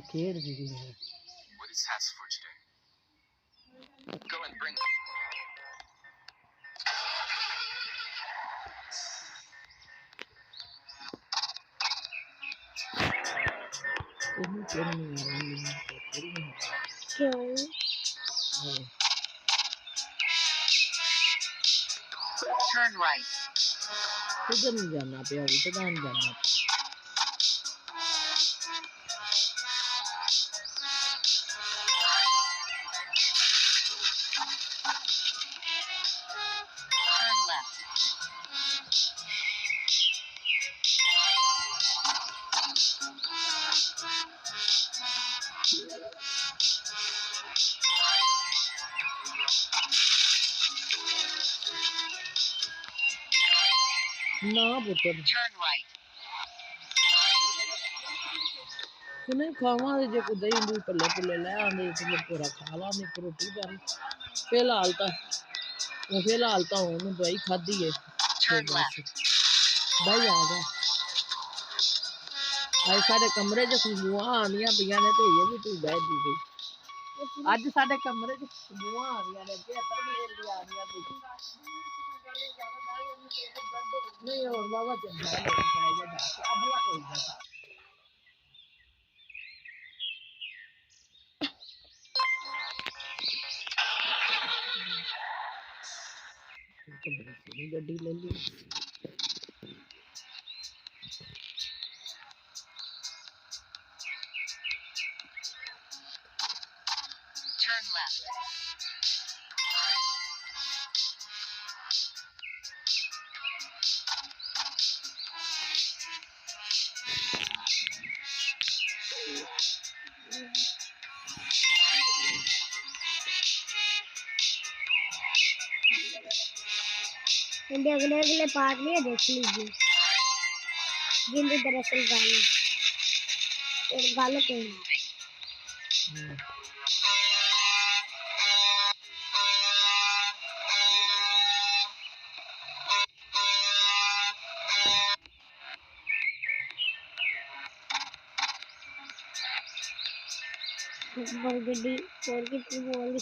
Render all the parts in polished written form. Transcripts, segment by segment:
खेड़ दी है। What is task for today? Go and bring. Turn right. किधर नहीं जाना पे अभी तो जाना पे। Turn left. ना पुत्र Turn right. सुने खावा दे जो कुछ दही दूध पल्ले पुल्ले ले आंदे तो पूरा खा ला नहीं रोटी पर फिलहाल तो उन्होंने दवाई खाधी है। Turn left. भाई आ गया आज सारे कमरे च खुशबुआं आंदियां पियां ने ते ये भी तू बह दी गई आज साडे कमरे च खुशबुआं आंदियां ने ते अतर बलेर दी आंदियां पई नहीं और बाबा चंगा लेके जाएगा अब हुआ तो ही था तो बड़ी गड्डी ले ली। Turn left. अगले अगले पार्ट में देख लीजिए जिंदगी दरअसल गाने और गालों को गड्डी और कितनी बोल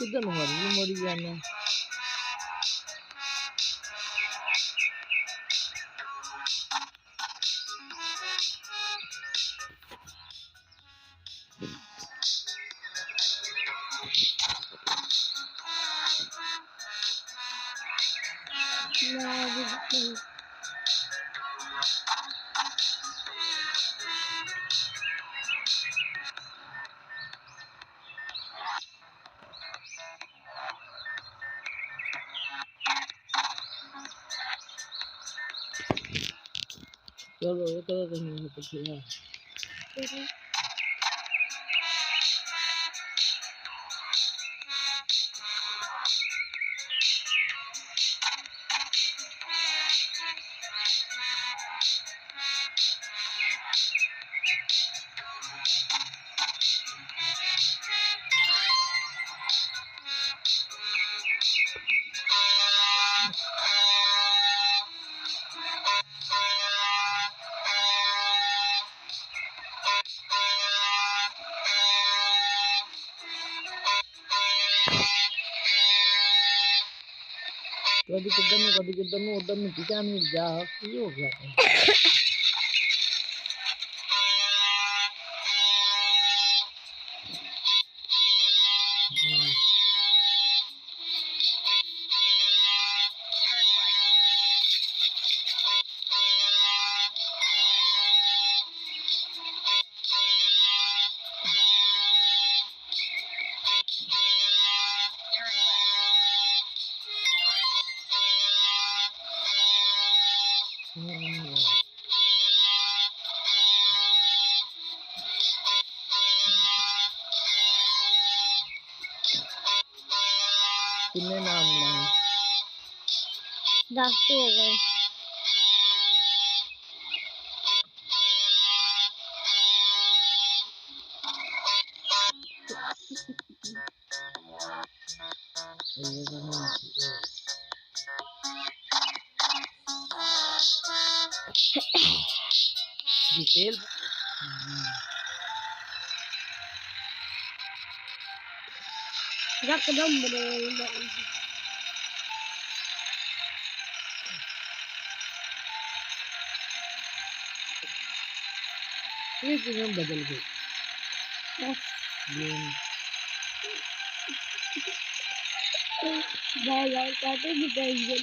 किधर मरी जाना चलो ये तो नहीं कुछ है कभी किधर में उधर में पीछा नहीं जा की हो गया कितने नाम बनाए? 10 तो हो गए। ये तो हम डिटेल यकदम बने। ये किस्म बदल गई गेम। भाई यार काटे भी टेंशन।